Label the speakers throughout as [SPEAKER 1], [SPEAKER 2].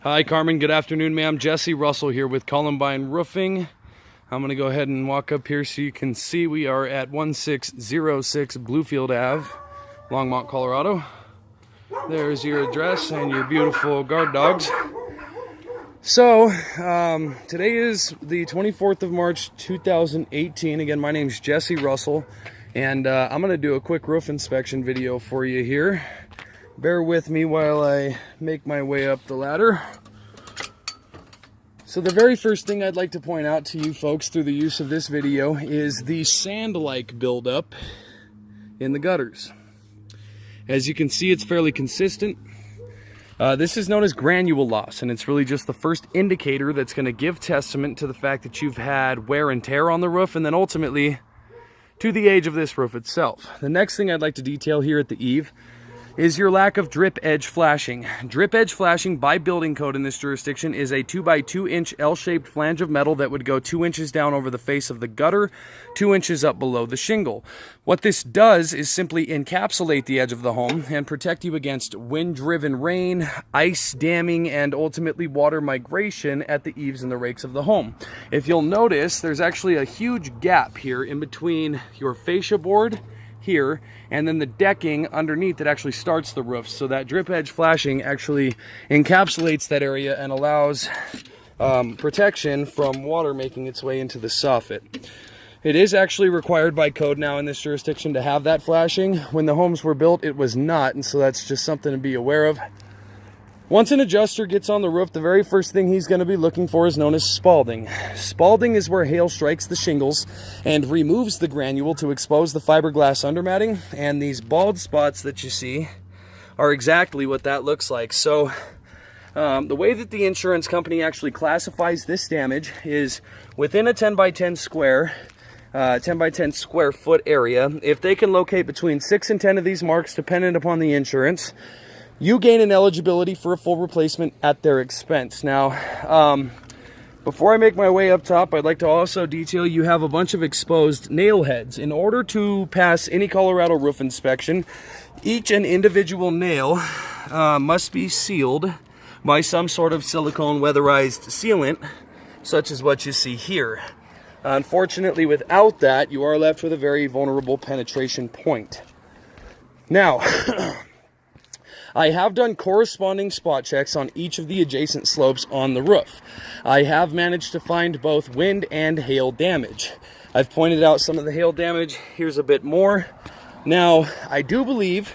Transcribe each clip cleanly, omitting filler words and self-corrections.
[SPEAKER 1] Hi, Carmen. Good afternoon, ma'am. Jesse Russell here with Columbine Roofing. I'm going to go ahead and walk up here so you can see we are at 1606 Bluefield Ave, Longmont, Colorado. There's your address and your beautiful guard dogs. So, today is the 24th of March, 2018. Again, my name's Jesse Russell, and I'm going to do a quick roof inspection video for you here. Bear with me while I make my way up the ladder. So the very first thing I'd like to point out to you folks through the use of this video is the sand-like buildup in the gutters. As you can see, it's fairly consistent. This is known as granule loss, and it's really just the first indicator that's going to give testament to the fact that you've had wear and tear on the roof, and then ultimately to the age of this roof itself. The next thing I'd like to detail here at the eave is your lack of drip edge flashing. Drip edge flashing by building code in this jurisdiction is a 2x2 inch L-shaped flange of metal that would go 2 inches down over the face of the gutter, 2 inches up below the shingle. What this does is simply encapsulate the edge of the home and protect you against wind-driven rain, ice damming, and ultimately water migration at the eaves and the rakes of the home. If you'll notice, there's actually a huge gap here in between your fascia board here and then the decking underneath that actually starts the roof, so that drip edge flashing actually encapsulates that area and allows protection from water making its way into the soffit. It is actually required by code now in this jurisdiction to have that flashing. When the homes were built, it was not, and so that's just something to be aware of. Once an adjuster gets on the roof, the very first thing he's going to be looking for is known as spalding. Spalding is where hail strikes the shingles and removes the granule to expose the fiberglass undermatting, and these bald spots that you see are exactly what that looks like. So the way that the insurance company actually classifies this damage is within a 10 by 10 square 10 by 10 square foot area. If they can locate between 6 and 10 of these marks, dependent upon the insurance, you gain an eligibility for a full replacement at their expense. Now, before I make my way up top, I'd like to also detail you have a bunch of exposed nail heads. In order to pass any Colorado roof inspection, each and individual nail must be sealed by some sort of silicone weatherized sealant, such as what you see here. Unfortunately, without that, you are left with a very vulnerable penetration point. Now, I have done corresponding spot checks on each of the adjacent slopes on the roof. I have managed to find both wind and hail damage. I've pointed out some of the hail damage. Here's a bit more. Now, I do believe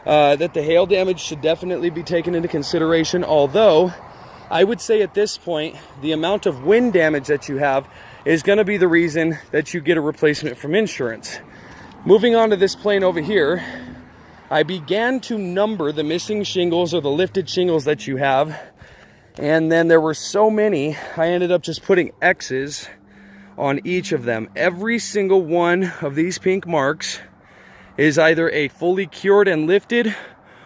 [SPEAKER 1] that the hail damage should definitely be taken into consideration, although I would say at this point, the amount of wind damage that you have is going to be the reason that you get a replacement from insurance. Moving on to this plane over here, I began to number the missing shingles or the lifted shingles that you have, and then there were so many, I ended up just putting X's on each of them. Every single one of these pink marks is either a fully cured and lifted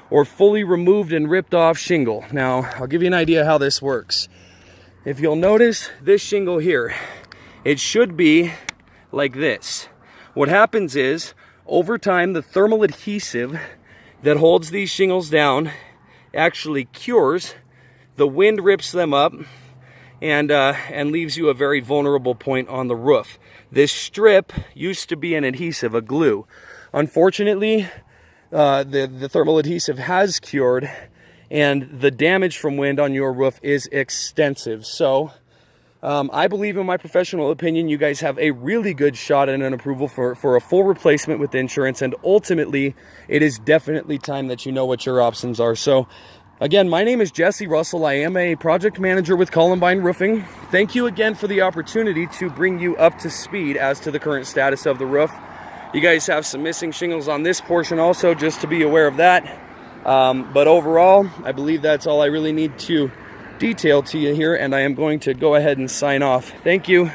[SPEAKER 1] or fully removed and ripped off shingle. Now, I'll give you an idea how this works. If you'll notice this shingle here, it should be like this. What happens is, over time, the thermal adhesive that holds these shingles down actually cures. The wind rips them up and leaves you a very vulnerable point on the roof. This strip used to be an adhesive, a glue. Unfortunately, the thermal adhesive has cured, and the damage from wind on your roof is extensive. So I believe, in my professional opinion, you guys have a really good shot at an approval for a full replacement with insurance, and ultimately, it is definitely time that you know what your options are. So, again, my name is Jesse Russell. I am a project manager with Columbine Roofing. Thank you again for the opportunity to bring you up to speed as to the current status of the roof. You guys have some missing shingles on this portion also, just to be aware of that. But overall, I believe that's all I really need to detail to you here, and I am going to go ahead and sign off. Thank you.